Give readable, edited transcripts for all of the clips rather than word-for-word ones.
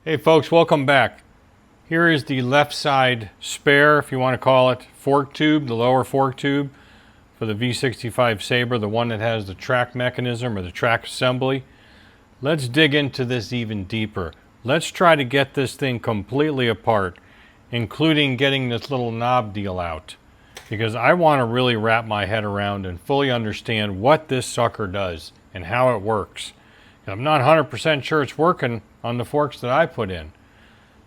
Hey folks, welcome back. Here is the left side spare, if you want to call it, fork tube, the lower fork tube for the V65 Sabre, the one that has the TRAC mechanism or the TRAC assembly. Let's dig into this even deeper. Let's try to get this thing completely apart, including getting this little knob deal out, because I want to really wrap my head around and fully understand what this sucker does and how it works. I'm not 100% sure it's working on the forks that I put in.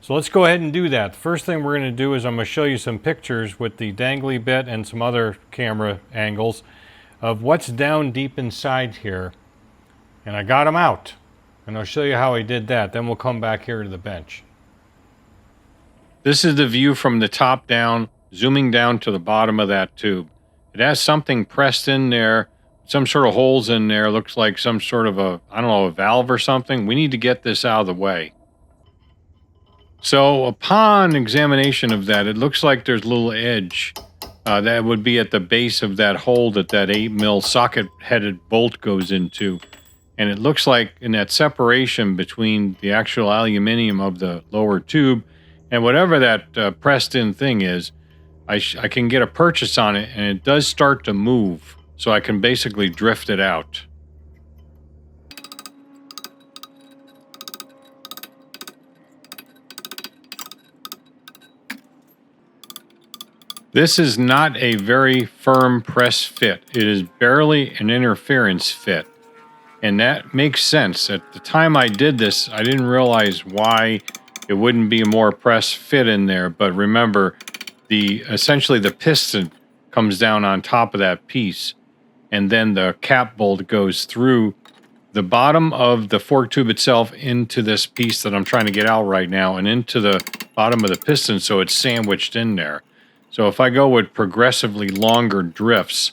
So let's go ahead and do that. The first thing we're going to do is I'm going to show you some pictures with the dangly bit and some other camera angles of what's down deep inside here. And I got them out. And I'll show you how I did that. Then we'll come back here to the bench. This is the view from the top down, zooming down to the bottom of that tube. It has something pressed in there. Some sort of holes in there. Looks like some sort of a valve or something. We need to get this out of the way. So upon examination of that, it looks like there's a little edge that would be at the base of that hole that 8mm socket-headed bolt goes into. And it looks like in that separation between the actual aluminum of the lower tube and whatever that pressed-in thing is, I can get a purchase on it, and it does start to move. So I can basically drift it out. This is not a very firm press fit. It is barely an interference fit. And that makes sense. At the time I did this, I didn't realize why it wouldn't be a more press fit in there. But remember, essentially the piston comes down on top of that piece. And then the cap bolt goes through the bottom of the fork tube itself into this piece that I'm trying to get out right now and into the bottom of the piston, so it's sandwiched in there. So if I go with progressively longer drifts,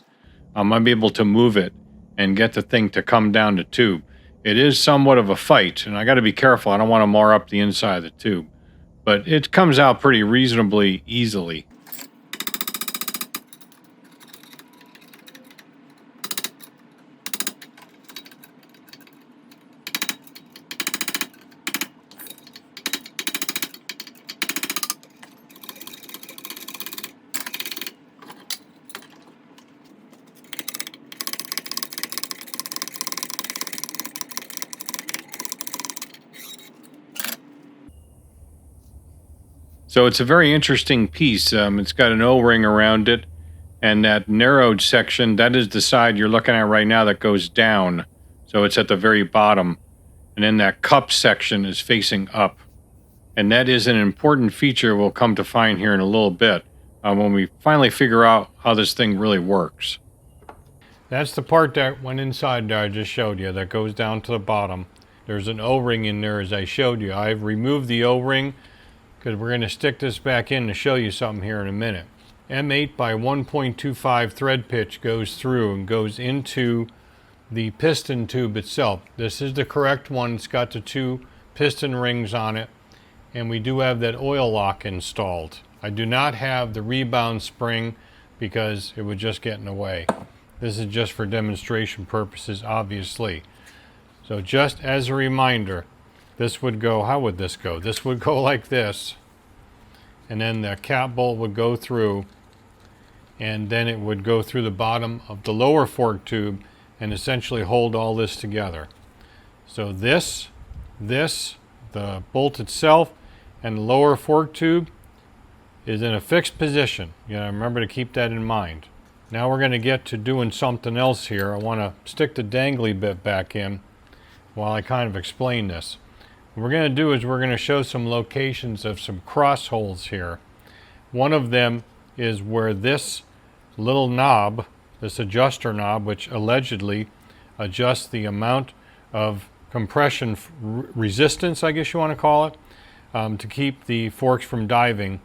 I might be able to move it and get the thing to come down the tube. It is somewhat of a fight, and I got to be careful. I don't want to mar up the inside of the tube. But it comes out pretty reasonably easily. So it's a very interesting piece. It's got an O-ring around it, and that narrowed section, that is the side you're looking at right now that goes down. So it's at the very bottom. And then that cup section is facing up. And that is an important feature we'll come to find here in a little bit when we finally figure out how this thing really works. That's the part that went inside there I just showed you that goes down to the bottom. There's an O-ring in there as I showed you. I've removed the O-ring because we're going to stick this back in to show you something here in a minute. M8 by 1.25 thread pitch goes through and goes into the piston tube itself. This is the correct one. It's got the 2 piston rings on it, and we do have that oil lock installed. I do not have the rebound spring because it would just get in the way. This is just for demonstration purposes, obviously. So just as a reminder, this would go, how would this go? This would go like this, and then the cap bolt would go through, and then it would go through the bottom of the lower fork tube and essentially hold all this together. So this, the bolt itself, and the lower fork tube is in a fixed position. You gotta remember to keep that in mind. Now we're going to get to doing something else here. I want to stick the dangly bit back in while I kind of explain this. What we're going to do is we're going to show some locations of some cross holes here. One of them is where this little knob, this adjuster knob, which allegedly adjusts the amount of compression resistance, I guess you want to call it, to keep the forks from diving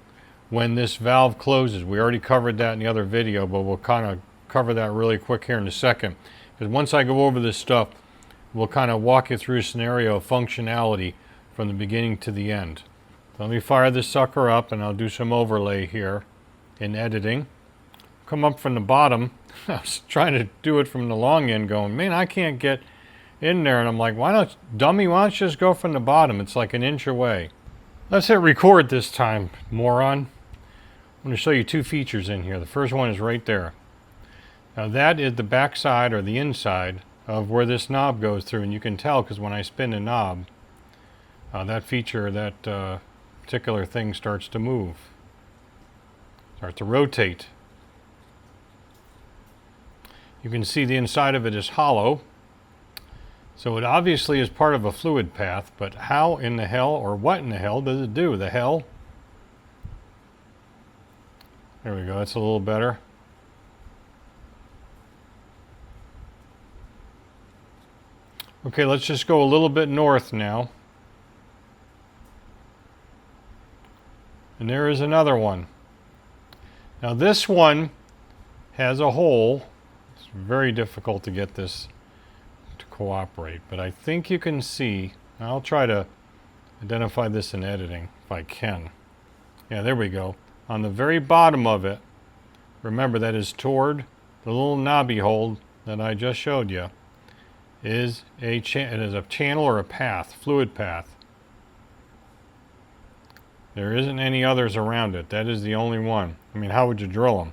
when this valve closes. We already covered that in the other video, but we'll kind of cover that really quick here in a second. Because once I go over this stuff, we'll kind of walk you through a scenario of functionality from the beginning to the end. So let me fire this sucker up and I'll do some overlay here in editing. Come up from the bottom. I was trying to do it from the long end going, man, I can't get in there, and I'm like, why don't you just go from the bottom? It's like an inch away. Let's hit record this time, moron. I'm going to show you two features in here. The first one is right there. Now that is the back side or the inside of where this knob goes through, and you can tell because when I spin the knob, that feature, that particular thing starts to move, starts to rotate. You can see the inside of it is hollow, so it obviously is part of a fluid path, but how in the hell or what in the hell does it do? The hell? There we go, that's a little better. Okay, let's just go a little bit north now. And there is another one. Now this one has a hole. It's very difficult to get this to cooperate, but I think you can see. I'll try to identify this in editing if I can. Yeah, there we go. On the very bottom of it, remember that is toward the little knobby hole that I just showed you, is it is a channel or a path, fluid path. There isn't any others around it. That is the only one. I mean, how would you drill them?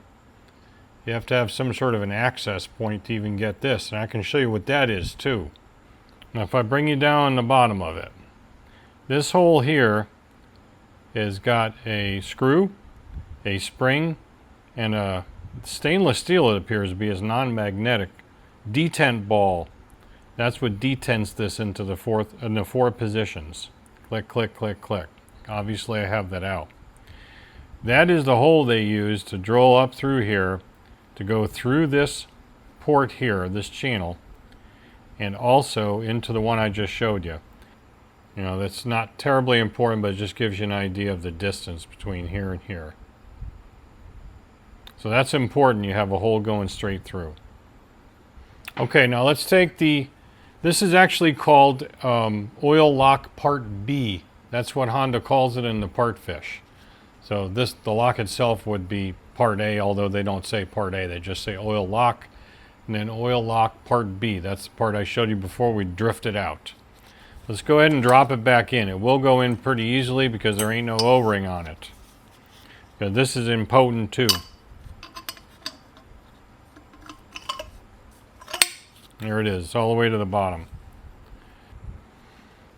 You have to have some sort of an access point to even get this, and I can show you what that is too. Now if I bring you down on the bottom of it, this hole here has got a screw, a spring, and a stainless steel, it appears to be, is non-magnetic detent ball. That's what detents this into the four positions. Click, click, click, click. Obviously I have that out. That is the hole they use to drill up through here, to go through this port here, this channel, and also into the one I just showed you. You know, that's not terribly important, but it just gives you an idea of the distance between here and here. So that's important, you have a hole going straight through. Okay, now let's take this is actually called oil lock part B. That's what Honda calls it in the part fish. So the lock itself would be part A, although they don't say part A, they just say oil lock, and then oil lock part B. That's the part I showed you before we drifted out. Let's go ahead and drop it back in. It will go in pretty easily because there ain't no O-ring on it. Because this is impotent too. There it is, it's all the way to the bottom.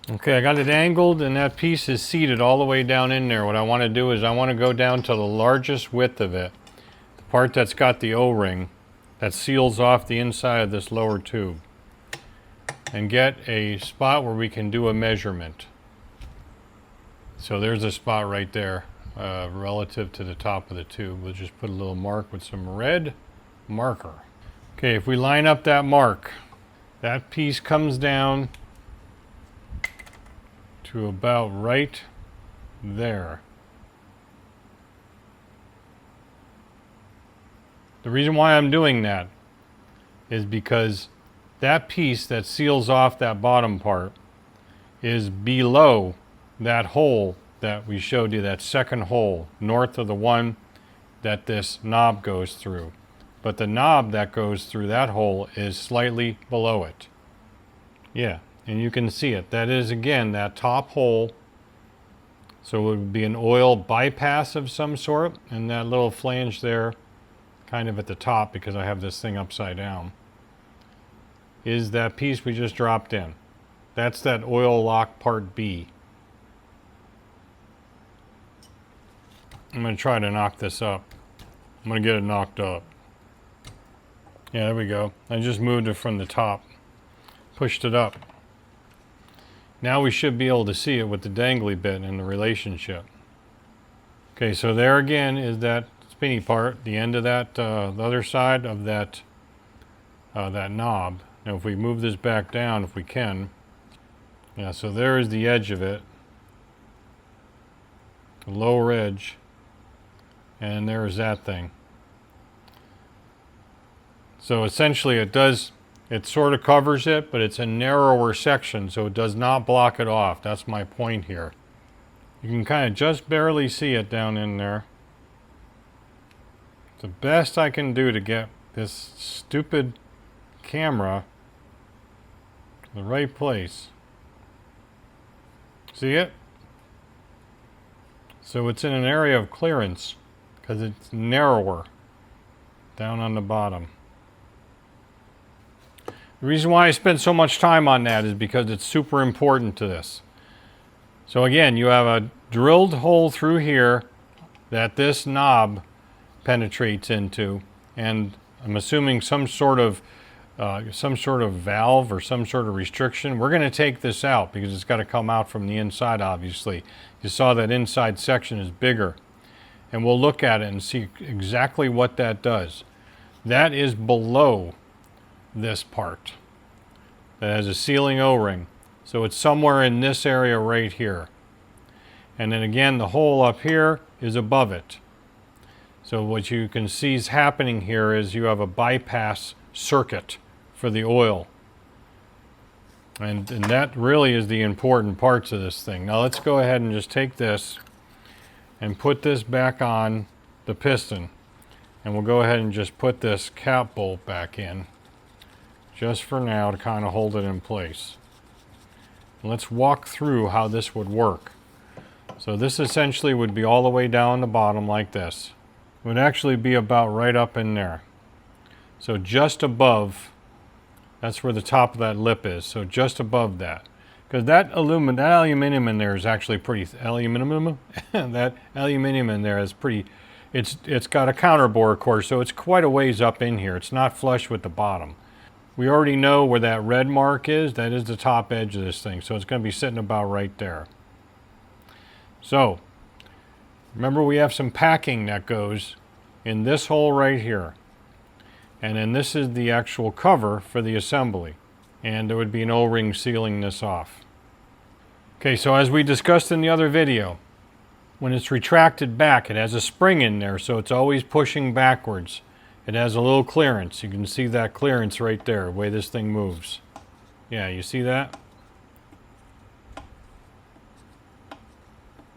Okay, I got it angled and that piece is seated all the way down in there. What I want to do is I want to go down to the largest width of it, the part that's got the O-ring that seals off the inside of this lower tube, and get a spot where we can do a measurement. So there's a spot right there relative to the top of the tube. We'll just put a little mark with some red marker. Okay, if we line up that mark, that piece comes down to about right there. The reason why I'm doing that is because that piece that seals off that bottom part is below that hole that we showed you, that second hole, north of the one that this knob goes through. But the knob that goes through that hole is slightly below it. Yeah, and you can see it. That is, again, that top hole. So it would be an oil bypass of some sort, and that little flange there, kind of at the top because I have this thing upside down, is that piece we just dropped in. That's that oil lock part B. I'm going to try to knock this up. I'm going to get it knocked up. Yeah, there we go. I just moved it from the top, pushed it up. Now we should be able to see it with the dangly bit in the relationship. Okay, so there again is that spinny part, the end of that, the other side of that knob. Now if we move this back down, if we can, yeah, so there is the edge of it, the lower edge, and there's that thing. So essentially it sort of covers it, but it's a narrower section, so it does not block it off. That's my point here. You can kind of just barely see it down in there. It's the best I can do to get this stupid camera the right place. See it? So it's in an area of clearance because it's narrower down on the bottom. The reason why I spent so much time on that is because it's super important to this. So again, you have a drilled hole through here that this knob penetrates into, and I'm assuming some sort of valve or some sort of restriction. We're going to take this out because it's got to come out from the inside, obviously. You saw that inside section is bigger, and we'll look at it and see exactly what that does. That is below this part that has a sealing O-ring. So it's somewhere in this area right here. And then again, the hole up here is above it. So what you can see is happening here is you have a bypass circuit for the oil. And that really is the important parts of this thing. Now let's go ahead and just take this and put this back on the piston. And we'll go ahead and just put this cap bolt back in just for now to kind of hold it in place. Let's walk through how this would work. So this essentially would be all the way down the bottom like this. It would actually be about right up in there. So just above, that's where the top of that lip is. So just above that. Because that aluminum in there is actually pretty, that aluminum in there is pretty, it's got a counterbore, of course, so it's quite a ways up in here. It's not flush with the bottom. We already know where that red mark is. That is the top edge of this thing. So it's going to be sitting about right there. So, remember we have some packing that goes in this hole right here. And then this is the actual cover for the assembly. And there would be an O-ring sealing this off. Okay, so as we discussed in the other video, when it's retracted back, it has a spring in there, so it's always pushing backwards. It has a little clearance. You can see that clearance right there, the way this thing moves. Yeah, you see that?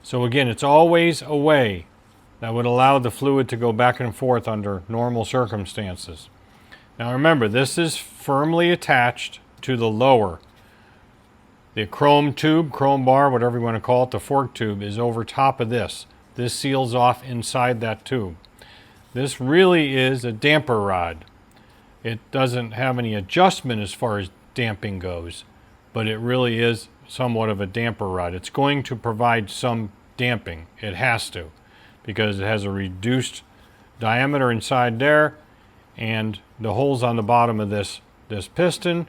So again, it's always a way that would allow the fluid to go back and forth under normal circumstances. Now remember, this is firmly attached to the lower. The chrome tube, chrome bar, whatever you want to call it, the fork tube is over top of this. This seals off inside that tube. This really is a damper rod. It doesn't have any adjustment as far as damping goes, but it really is somewhat of a damper rod. It's going to provide some damping. It has to, because it has a reduced diameter inside there, and the holes on the bottom of this piston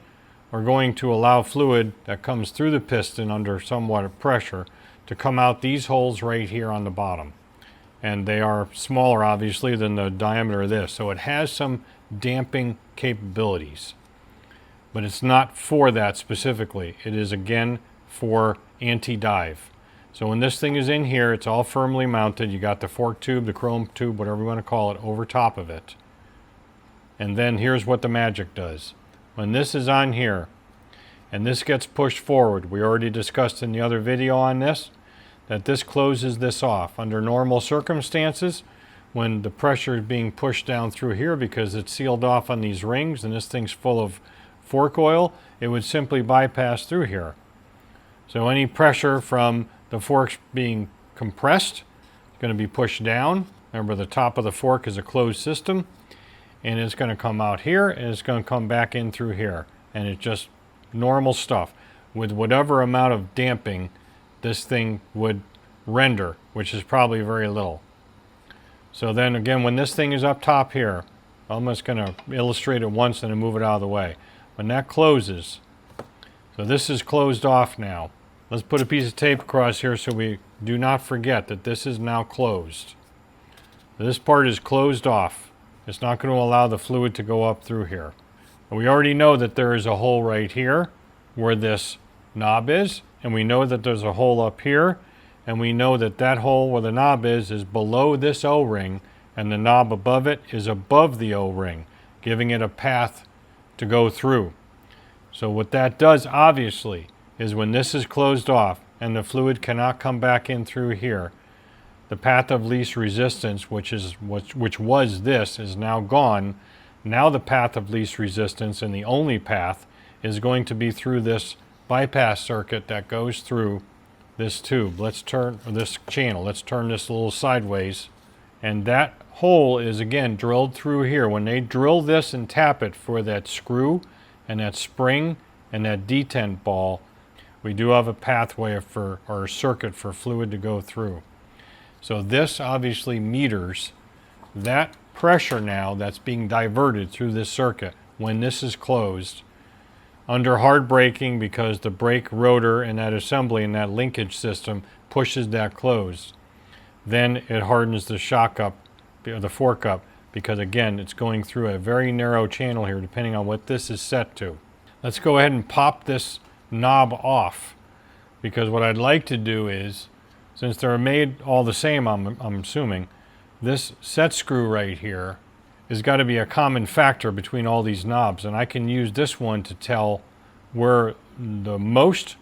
are going to allow fluid that comes through the piston under somewhat of pressure to come out these holes right here on the bottom. And they are smaller, obviously, than the diameter of this. So it has some damping capabilities. But it's not for that specifically. It is, again, for anti-dive. So when this thing is in here, it's all firmly mounted. You got the fork tube, the chrome tube, whatever you want to call it, over top of it. And then here's what the magic does. When this is on here, and this gets pushed forward, we already discussed in the other video on this, that this closes this off. Under normal circumstances, when the pressure is being pushed down through here because it's sealed off on these rings and this thing's full of fork oil, it would simply bypass through here. So any pressure from the forks being compressed is going to be pushed down. Remember, the top of the fork is a closed system, and it's going to come out here and it's going to come back in through here. And it's just normal stuff with whatever amount of damping this thing would render, which is probably very little. So then again, when this thing is up top here, I'm just going to illustrate it once and then move it out of the way. When that closes, so this is closed off now. Let's put a piece of tape across here so we do not forget that this is now closed. This part is closed off. It's not going to allow the fluid to go up through here. And we already know that there is a hole right here where this knob is, and we know that there's a hole up here, and we know that that hole where the knob is below this O-ring, and the knob above it is above the O-ring, giving it a path to go through. So what that does, obviously, is when this is closed off and the fluid cannot come back in through here, the path of least resistance, which was this, is now gone. Now the path of least resistance, and the only path, is going to be through this bypass circuit that goes through this tube. Let's turn this channel. Let's turn this a little sideways. And that hole is again drilled through here. When they drill this and tap it for that screw and that spring and that detent ball, we do have a pathway for, or a circuit for fluid to go through. So this obviously meters that pressure now that's being diverted through this circuit when this is closed under hard braking, because the brake rotor and that assembly and that linkage system pushes that closed. Then it hardens the shock up, the fork up, because again it's going through a very narrow channel here depending on what this is set to. Let's go ahead and pop this knob off, because what I'd like to do is, since they're made all the same, I'm assuming, this set screw right here has got to be a common factor between all these knobs, and I can use this one to tell where the most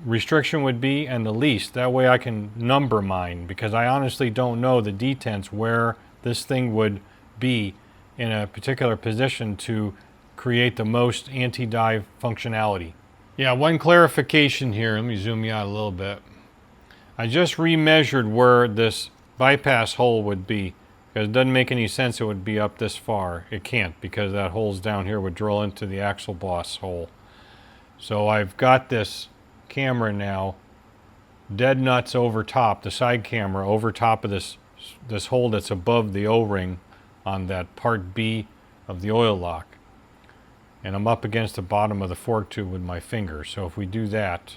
restriction would be and the least. That way I can number mine, because I honestly don't know the detents where this thing would be in a particular position to create the most anti-dive functionality. Yeah, one clarification here. Let me zoom you out a little bit. I just remeasured where this bypass hole would be, because it doesn't make any sense it would be up this far. It can't, because that hole's down here would drill into the axle boss hole. So I've got this camera now dead nuts over top, the side camera over top of this hole that's above the O-ring on that part B of the oil lock. And I'm up against the bottom of the fork tube with my finger. So if we do that,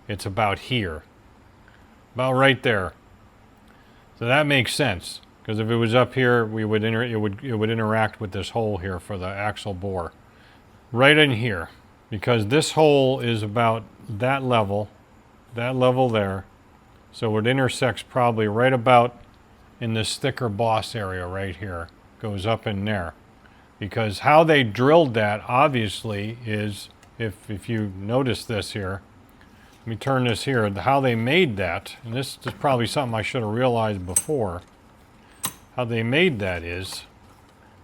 it's about here. About right there. So that makes sense, because if it was up here, it would interact with this hole here for the axle bore. Right in here, because this hole is about that level there. So it intersects probably right about in this thicker boss area right here. Goes up in there. Because how they drilled that obviously is, if you notice this here, let me turn this here, how they made that, and this is probably something I should have realized before. How they made that is,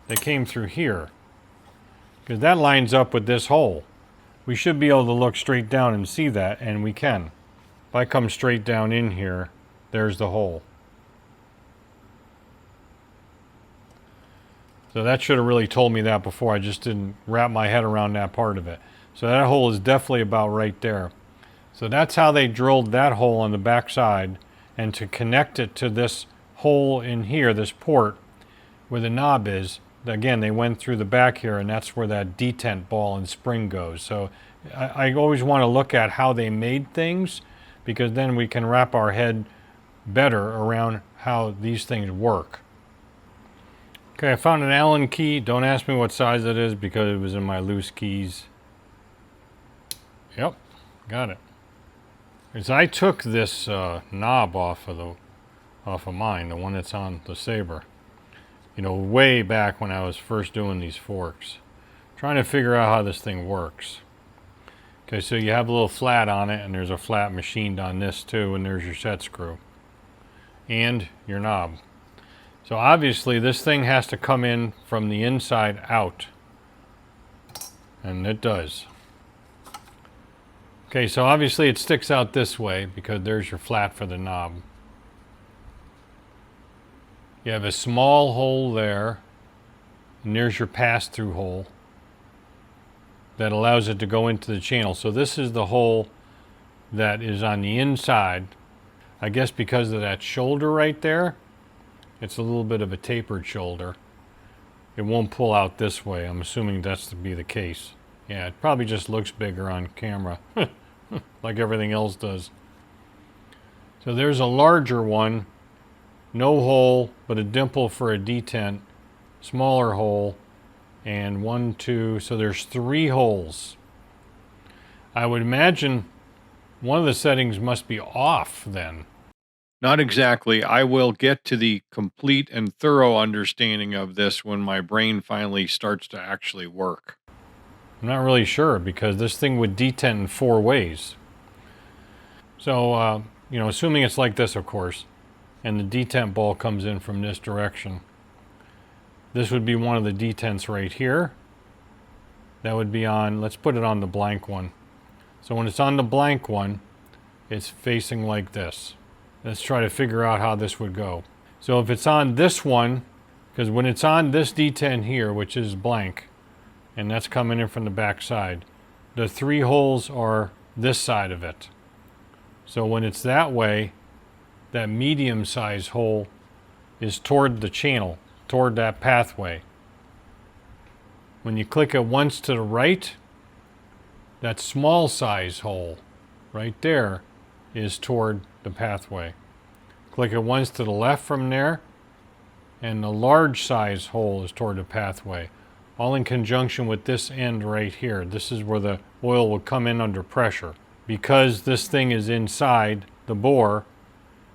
they came through here, because that lines up with this hole. We should be able to look straight down and see that, and we can. If I come straight down in here, there's the hole. So that should have really told me that before. I just didn't wrap my head around that part of it. So that hole is definitely about right there. So that's how they drilled that hole on the back side, and to connect it to this hole in here, this port where the knob is, again they went through the back here, and that's where that detent ball and spring goes. So I always want to look at how they made things, because then we can wrap our head better around how these things work. Okay, I found an Allen key. Don't ask me what size it is, because it was in my loose keys. Yep, got it. As I took this knob off of mine, the one that's on the Sabre, you know, way back when I was first doing these forks, trying to figure out how this thing works. Okay, so you have a little flat on it, and there's a flat machined on this too, and there's your set screw and your knob. So obviously this thing has to come in from the inside out, and it does. Okay, so obviously it sticks out this way, because there's your flat for the knob. You have a small hole there, and there's your pass-through hole that allows it to go into the channel. So this is the hole that is on the inside. I guess because of that shoulder right there, it's a little bit of a tapered shoulder. It won't pull out this way. I'm assuming that's to be the case. Yeah, it probably just looks bigger on camera, like everything else does. So there's a larger one, no hole, but a dimple for a detent, smaller hole, and 1, 2, so there's 3 holes. I would imagine one of the settings must be off then. Not exactly. I will get to the complete and thorough understanding of this when my brain finally starts to actually work. I'm not really sure, because this thing would detent in 4 ways. So, you know, assuming it's like this, of course, and the detent ball comes in from this direction, this would be one of the detents right here. that would be on, let's put it on the blank one. So when it's on the blank one, it's facing like this. Let's try to figure out how this would go. So if it's on this one, because when it's on this D10 here, which is blank, and that's coming in from the back side, the 3 holes are this side of it. So when it's that way, that medium size hole is toward the channel, toward that pathway. When you click it once to the right, that small size hole right there is toward the pathway. Click it once to the left from there, and the large size hole is toward the pathway. All in conjunction with this end right here. This is where the oil will come in under pressure. Because this thing is inside the bore,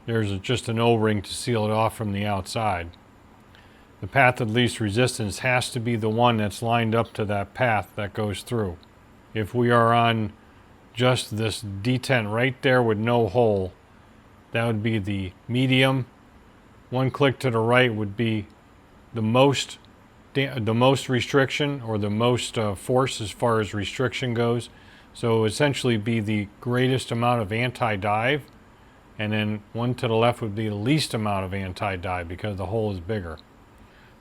there's just an O-ring to seal it off from the outside. The path of least resistance has to be the one that's lined up to that path that goes through. If we are on just this D10 right there with no hole, that would be the medium. One click to the right would be the most restriction, or the most force as far as restriction goes. So essentially be the greatest amount of anti-dive, and then one to the left would be the least amount of anti-dive because the hole is bigger.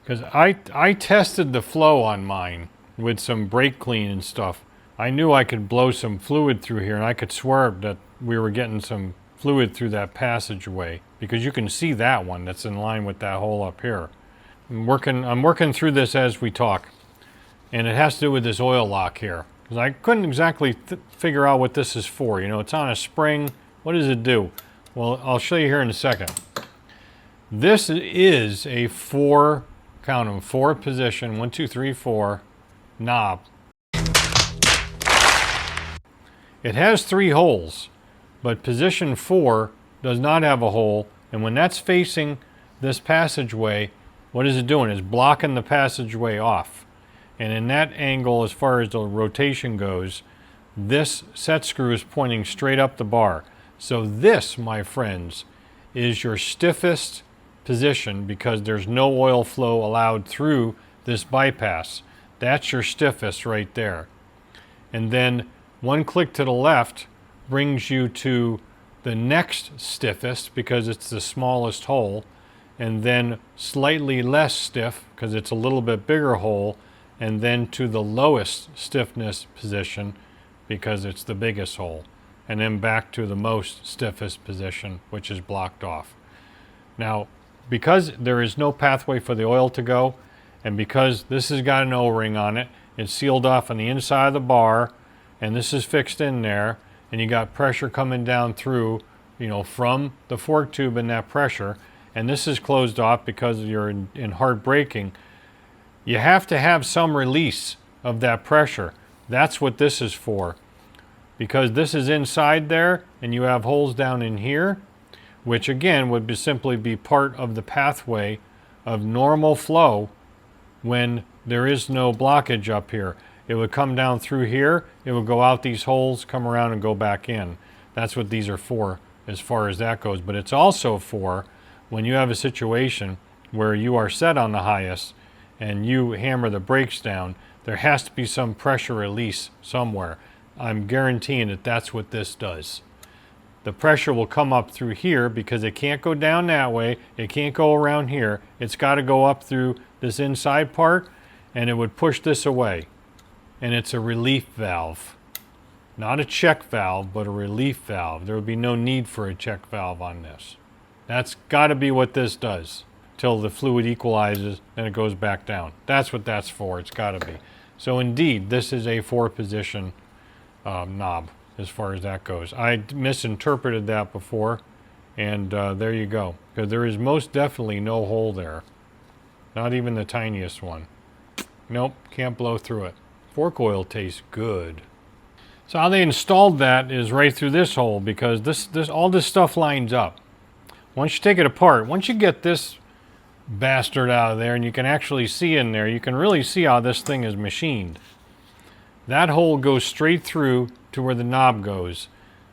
Because I tested the flow on mine with some brake clean and stuff. I knew I could blow some fluid through here, and I could swear that we were getting some fluid through that passageway, because you can see that one that's in line with that hole up here. I'm working through this as we talk, and it has to do with this oil lock here, because I couldn't exactly figure out what this is for. You know, it's on a spring. What does it do? Well, I'll show you here in a second. This is a 4, count them, 4 position, 1, 2, 3, 4 knob. It has 3 holes, but position 4 does not have a hole, and when that's facing this passageway, what is it doing? It's blocking the passageway off. And in that angle, as far as the rotation goes, this set screw is pointing straight up the bar. So this, my friends, is your stiffest position, because there's no oil flow allowed through this bypass. That's your stiffest right there. And then one click to the left brings you to the next stiffest, because it's the smallest hole, and then slightly less stiff because it's a little bit bigger hole, and then to the lowest stiffness position because it's the biggest hole, and then back to the most stiffest position, which is blocked off. Now, because there is no pathway for the oil to go, and because this has got an O-ring on it, it's sealed off on the inside of the bar, and this is fixed in there, and you got pressure coming down through, you know, from the fork tube and that pressure, and this is closed off because you're in hard braking. You have to have some release of that pressure. That's what this is for. Because this is inside there, and you have holes down in here, which again would simply be part of the pathway of normal flow when there is no blockage up here. It would come down through here, it would go out these holes, come around and go back in. That's what these are for as far as that goes. But it's also for when you have a situation where you are set on the highest and you hammer the brakes down, there has to be some pressure release somewhere. I'm guaranteeing that that's what this does. The pressure will come up through here because it can't go down that way, it can't go around here, it's got to go up through this inside part, and it would push this away. And it's a relief valve. Not a check valve, but a relief valve. There would be no need for a check valve on this. That's got to be what this does. Till the fluid equalizes, then it goes back down. That's what that's for. It's got to be. So indeed, this is a 4-position knob as far as that goes. I misinterpreted that before, and there you go. Because there is most definitely no hole there. Not even the tiniest one. Nope, can't blow through it. Fork oil tastes good. So how they installed that is right through this hole, because all this stuff lines up. Once you take it apart, once you get this bastard out of there and you can actually see in there, you can really see how this thing is machined. That hole goes straight through to where the knob goes.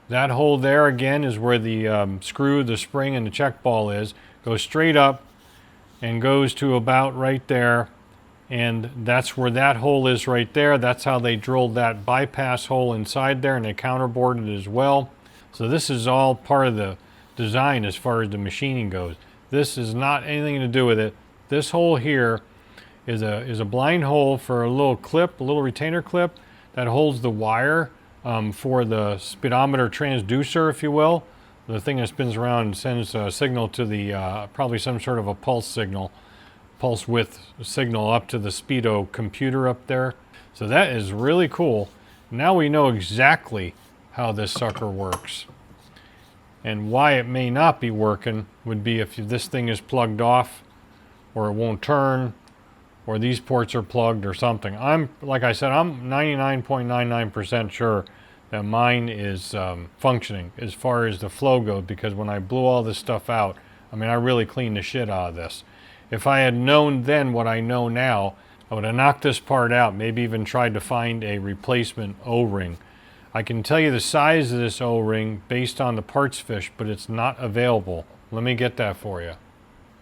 That hole there again is where the screw, the spring, and the check ball is. Goes straight up and goes to about right there, and that's where that hole is right there. That's how they drilled that bypass hole inside there, and they counterbored it as well. So this is all part of the design as far as the machining goes. This is not anything to do with it. This hole here is a blind hole for a little clip, a little retainer clip that holds the wire for the speedometer transducer, if you will. The thing that spins around and sends a signal to the, probably some sort of a pulse signal, pulse width signal up to the speedo computer up there. So that is really cool. Now we know exactly how this sucker works. And why it may not be working would be if this thing is plugged off, or it won't turn, or these ports are plugged or something. Like I said, I'm 99.99% sure that mine is functioning as far as the flow goes, because when I blew all this stuff out, I mean, I really cleaned the shit out of this. If I had known then what I know now, I would have knocked this part out, maybe even tried to find a replacement O-ring. I can tell you the size of this O-ring based on the parts fish, but it's not available. Let me get that for you.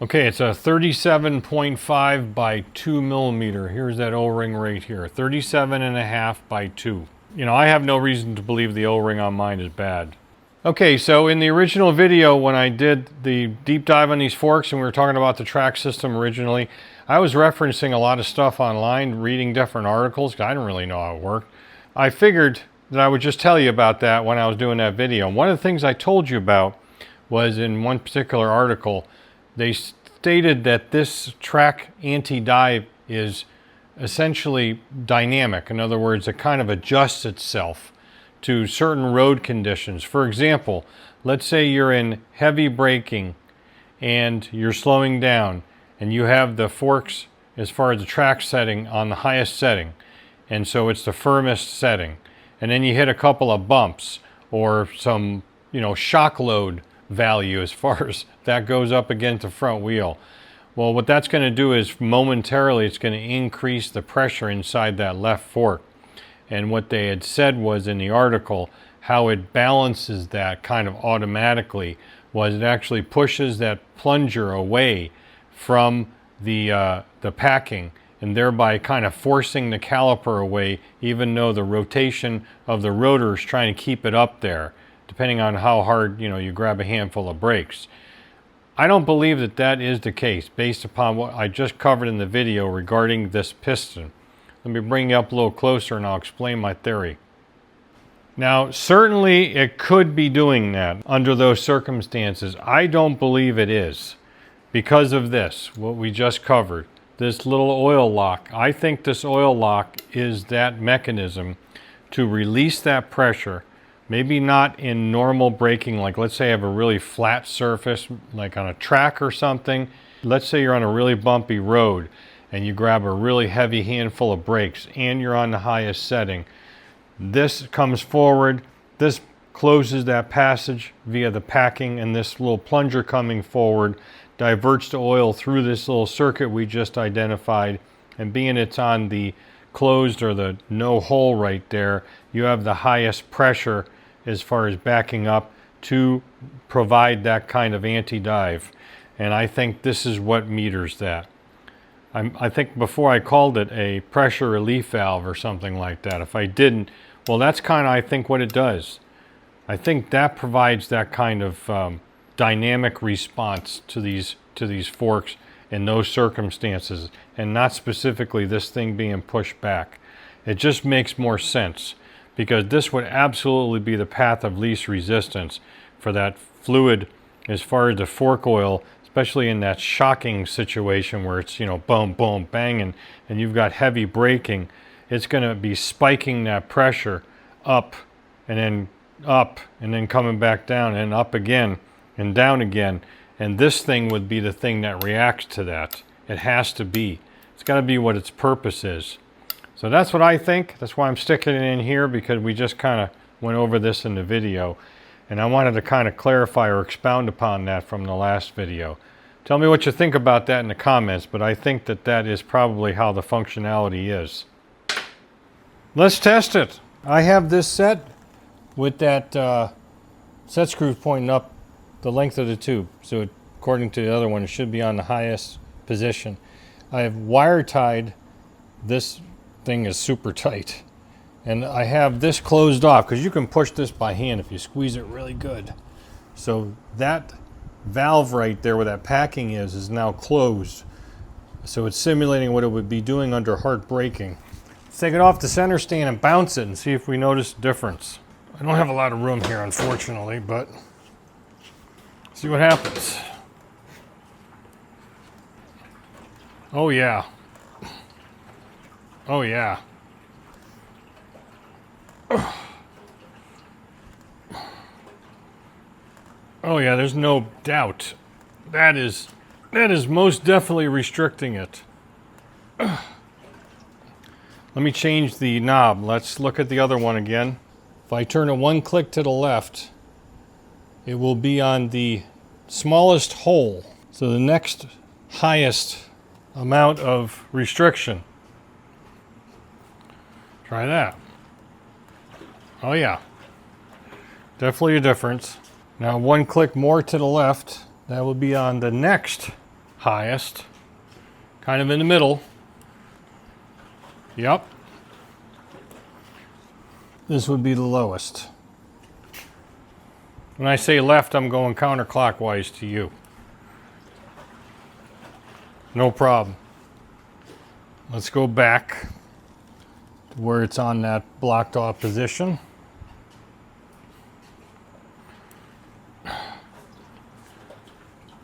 Okay, it's a 37.5 by 2 millimeter. Here's that O-ring right here, 37.5 by 2. You know, I have no reason to believe the O-ring on mine is bad. Okay, so in the original video when I did the deep dive on these forks and we were talking about the TRAC system originally, I was referencing a lot of stuff online, reading different articles, because I didn't really know how it worked. I figured that I would just tell you about that when I was doing that video. One of the things I told you about was in one particular article, they stated that this TRAC anti-dive is essentially dynamic. In other words, it kind of adjusts itself to certain road conditions. For example, let's say you're in heavy braking and you're slowing down and you have the forks as far as the TRAC setting on the highest setting, and so it's the firmest setting. And then you hit a couple of bumps or some, you know, shock load value as far as that goes up against the front wheel. Well, what that's going to do is momentarily it's going to increase the pressure inside that left fork. And what they had said was in the article, how it balances that kind of automatically was it actually pushes that plunger away from the packing, and thereby kind of forcing the caliper away, even though the rotation of the rotor is trying to keep it up there, depending on how hard, you know, you grab a handful of brakes. I don't believe that that is the case based upon what I just covered in the video regarding this piston. Let me bring you up a little closer and I'll explain my theory. Now, certainly it could be doing that under those circumstances. I don't believe it is because of this, what we just covered. This little oil lock. I think this oil lock is that mechanism to release that pressure. Maybe not in normal braking, like let's say I have a really flat surface, like on a track or something. Let's say you're on a really bumpy road and you grab a really heavy handful of brakes and you're on the highest setting. This comes forward, this closes that passage via the packing, and this little plunger coming forward diverts the oil through this little circuit we just identified, and being it's on the closed or the no hole right there, you have the highest pressure as far as backing up to provide that kind of anti-dive. And I think this is what meters that. I think before I called it a pressure relief valve or something like that. If I didn't, well, that's kind of, I think, what it does. I think that provides that kind of dynamic response to these forks in those circumstances, and not specifically this thing being pushed back. It just makes more sense, because this would absolutely be the path of least resistance for that fluid as far as the fork oil, especially in that shocking situation where it's, you know, boom, boom, banging, and you've got heavy braking. It's going to be spiking that pressure up and then coming back down and up again and down again. And this thing would be the thing that reacts to that. It has to be. It's got to be what its purpose is. So that's what I think. That's why I'm sticking it in here, because we just kind of went over this in the video. And I wanted to kind of clarify or expound upon that from the last video. Tell me what you think about that in the comments, but I think that that is probably how the functionality is. Let's test it. I have this set with that set screw pointing up the length of the tube. So according to the other one, it should be on the highest position. I have wire tied this thing is super tight. And I have this closed off because you can push this by hand if you squeeze it really good. So that valve right there where that packing is now closed. So it's simulating what it would be doing under hard braking. Let's take it off the center stand and bounce it and see if we notice a difference. I don't have a lot of room here, unfortunately, but see what happens. Oh yeah. Oh yeah. Oh yeah, there's no doubt. That is most definitely restricting it. Let me change the knob. Let's look at the other one again. If I turn it one click to the left, it will be on the smallest hole. So the next highest amount of restriction. Try that. Oh yeah, definitely a difference. Now one click more to the left, that will be on the next highest, kind of in the middle. Yep. This would be the lowest. When I say left, I'm going counterclockwise to you. No problem. Let's go back to where it's on that blocked off position.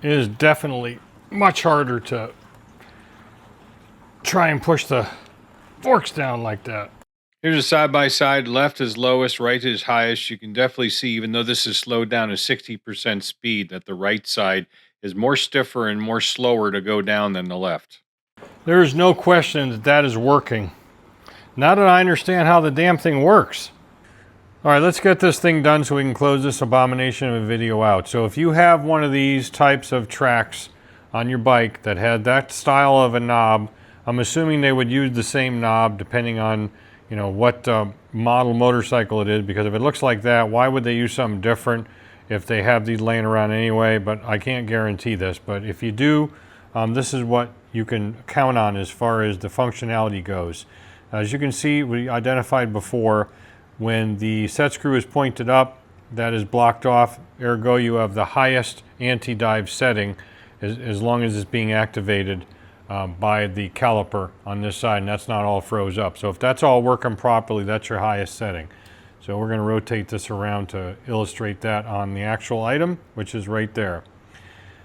It is definitely much harder to try and push the forks down like that. Here's a side-by-side. Left is lowest, right is highest. You can definitely see, even though this is slowed down to 60% speed, that the right side is more stiffer and more slower to go down than the left. There is no question that that is working. Now that I understand how the damn thing works. All right, let's get this thing done so we can close this abomination of a video out. So if you have one of these types of tracks on your bike that had that style of a knob, I'm assuming they would use the same knob depending on, you know, what model motorcycle it is, because if it looks like that, why would they use something different if they have these laying around anyway? But I can't guarantee this. But if you do, this is what you can count on as far as the functionality goes. As you can see, we identified before, when the set screw is pointed up, that is blocked off. Ergo, you have the highest anti-dive setting as long as it's being activated by the caliper on this side, and that's not all froze up. So if that's all working properly, that's your highest setting. So we're going to rotate this around to illustrate that on the actual item, which is right there.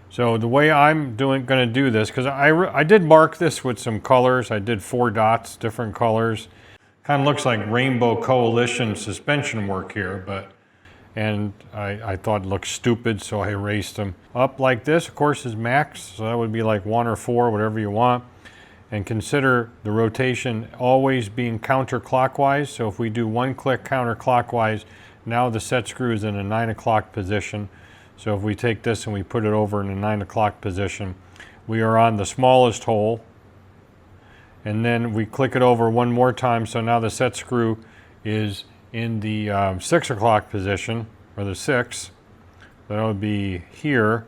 So the way I'm going to do this, because I did mark this with some colors. I did 4 dots, different colors. Kind of looks like Rainbow Coalition suspension work here, and I thought it looked stupid, so I erased them. Up like this, of course, is max, so that would be like 1 or 4, whatever you want. And consider the rotation always being counterclockwise. So if we do 1 click counterclockwise, now the set screw is in a 9 o'clock position. So if we take this and we put it over in a 9 o'clock position, we are on the smallest hole. And then we click it over one more time, so now the set screw is in the 6 o'clock position, or the 6. That would be here.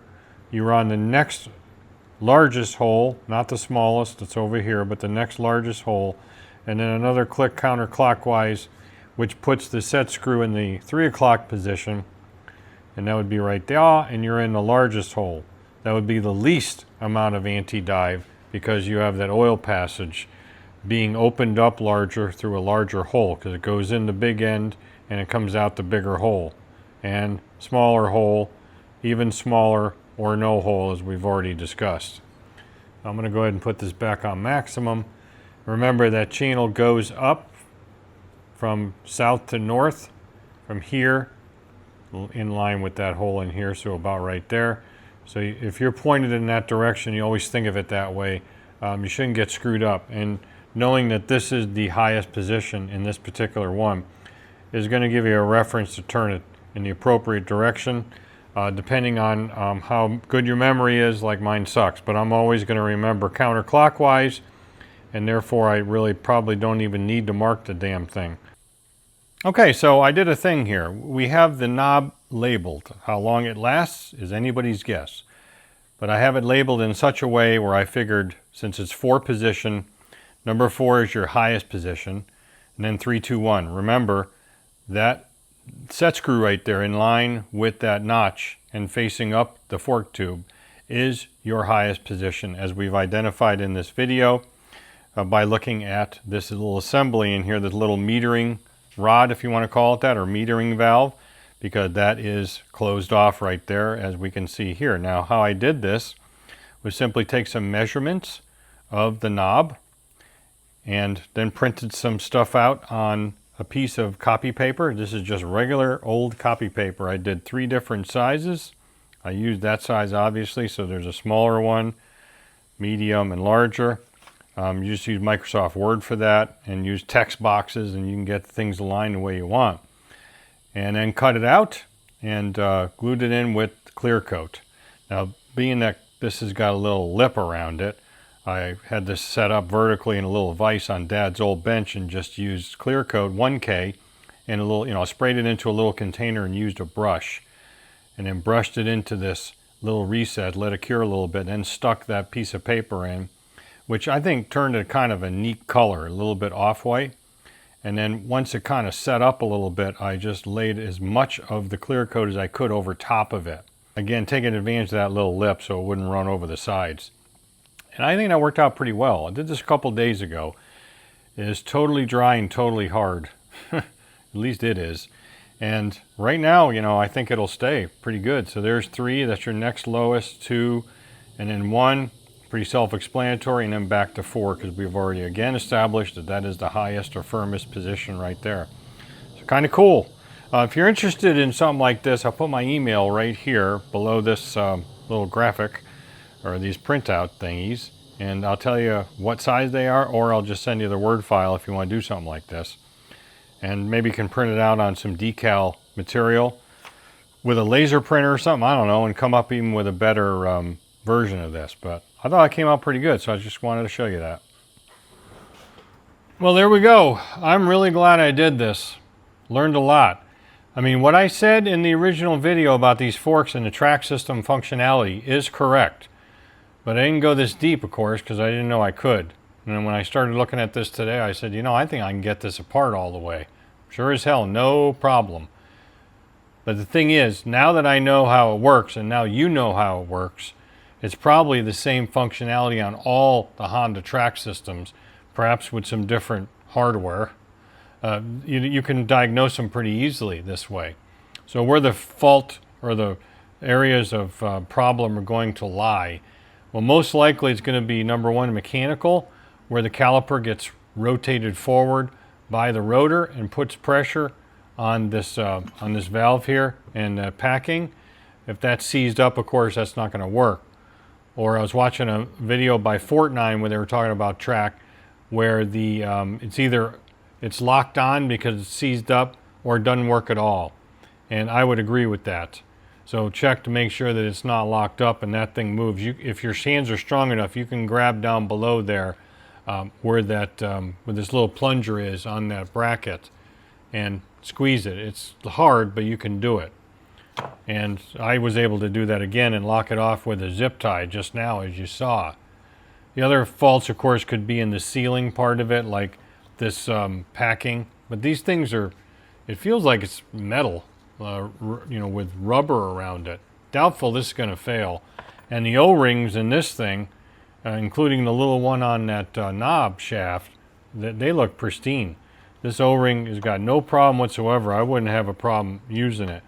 You're on the next largest hole, not the smallest, it's over here, but the next largest hole. And then another click counterclockwise, which puts the set screw in the 3 o'clock position. And that would be right there, and you're in the largest hole. That would be the least amount of anti-dive, because you have that oil passage being opened up larger through a larger hole, because it goes in the big end and it comes out the bigger hole. And smaller hole, even smaller or no hole, as we've already discussed. I'm going to go ahead and put this back on maximum. Remember that channel goes up from south to north, from here, in line with that hole in here, so about right there. So if you're pointed in that direction, you always think of it that way. You shouldn't get screwed up. And knowing that this is the highest position in this particular one is going to give you a reference to turn it in the appropriate direction, depending on how good your memory is. Like mine sucks, but I'm always going to remember counterclockwise, and therefore I really probably don't even need to mark the damn thing. Okay, so I did a thing here. We have the knob labeled. How long it lasts is anybody's guess. But I have it labeled in such a way where I figured, since it's 4 position, Number 4 is your highest position. And then 3, 2, 1. Remember, that set screw right there in line with that notch and facing up the fork tube is your highest position, as we've identified in this video by looking at this little assembly in here, this little metering rod, if you want to call it that, or metering valve, because that is closed off right there, as we can see here. Now, how I did this was simply take some measurements of the knob and then printed some stuff out on a piece of copy paper. This is just regular old copy paper. I did 3 different sizes. I used that size obviously, so there's a smaller one, medium, and larger. You just use Microsoft Word for that and use text boxes, and you can get things aligned the way you want. And then cut it out and glued it in with clear coat. Now, being that this has got a little lip around it, I had this set up vertically in a little vise on Dad's old bench and just used clear coat 1K and a little, sprayed it into a little container and used a brush. And then brushed it into this little recess, let it cure a little bit, and then stuck that piece of paper in, which I think turned it kind of a neat color, a little bit off-white. And then once it kind of set up a little bit, I just laid as much of the clear coat as I could over top of it. Again, taking advantage of that little lip so it wouldn't run over the sides. And I think that worked out pretty well. I did this a couple days ago. It is totally dry and totally hard. At least it is. And right now, I think it'll stay pretty good. So there's 3, that's your next lowest, 2, and then 1. Pretty self-explanatory, and then back to 4, because we've already again established that that is the highest or firmest position right there. So kind of cool. If you're interested in something like this, I'll put my email right here below this little graphic, or these printout thingies, and I'll tell you what size they are, or I'll just send you the Word file if you want to do something like this. And maybe you can print it out on some decal material with a laser printer or something, I don't know, and come up even with a better version of this. But I thought it came out pretty good, so I just wanted to show you that. Well, there we go. I'm really glad I did this. Learned a lot. I mean, what I said in the original video about these forks and the TRAC system functionality is correct. But I didn't go this deep, of course, because I didn't know I could. And then when I started looking at this today, I said, I think I can get this apart all the way. Sure as hell, no problem. But the thing is, now that I know how it works, and now you know how it works, it's probably the same functionality on all the Honda TRAC systems, perhaps with some different hardware. You can diagnose them pretty easily this way. So where the fault or the areas of problem are going to lie, well, most likely it's going to be number 1, mechanical, where the caliper gets rotated forward by the rotor and puts pressure on this valve here and packing. If that's seized up, of course, that's not going to work. Or I was watching a video by Fortnite where they were talking about TRAC, where the it's locked on because it's seized up, or it doesn't work at all. And I would agree with that. So check to make sure that it's not locked up and that thing moves. If your hands are strong enough, you can grab down below there where this little plunger is on that bracket and squeeze it. It's hard, but you can do it. And I was able to do that again and lock it off with a zip tie just now, as you saw. The other faults, of course, could be in the sealing part of it, like this packing. But these things it feels like it's metal, with rubber around it. Doubtful this is going to fail. And the O-rings in this thing, including the little one on that knob shaft, they look pristine. This O-ring has got no problem whatsoever. I wouldn't have a problem using it.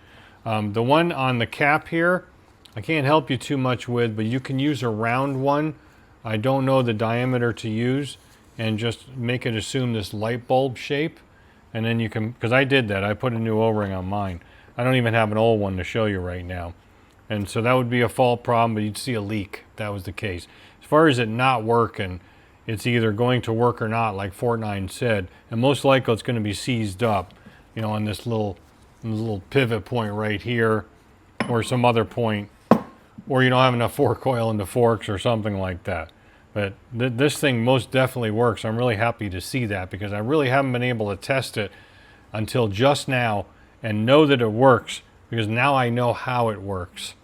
The one on the cap here, I can't help you too much with, but you can use a round one. I don't know the diameter to use, and just make it assume this light bulb shape. And then you can, because I did that, I put a new O-ring on mine. I don't even have an old one to show you right now. And so that would be a fault problem, but you'd see a leak if that was the case. As far as it not working, it's either going to work or not, like Fortnite said, and most likely it's going to be seized up, on this little pivot point right here, or some other point, or you don't have enough fork coil in the forks or something like that. But this thing most definitely works. I'm really happy to see that, because I really haven't been able to test it until just now and know that it works, because now I know how it works.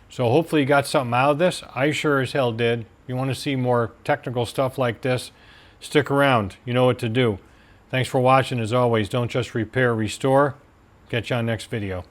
So hopefully you got something out of this. I sure as hell did. If you want to see more technical stuff like this, Stick around. You know what to do. Thanks for watching. As always, don't just repair, restore. Catch you on next video.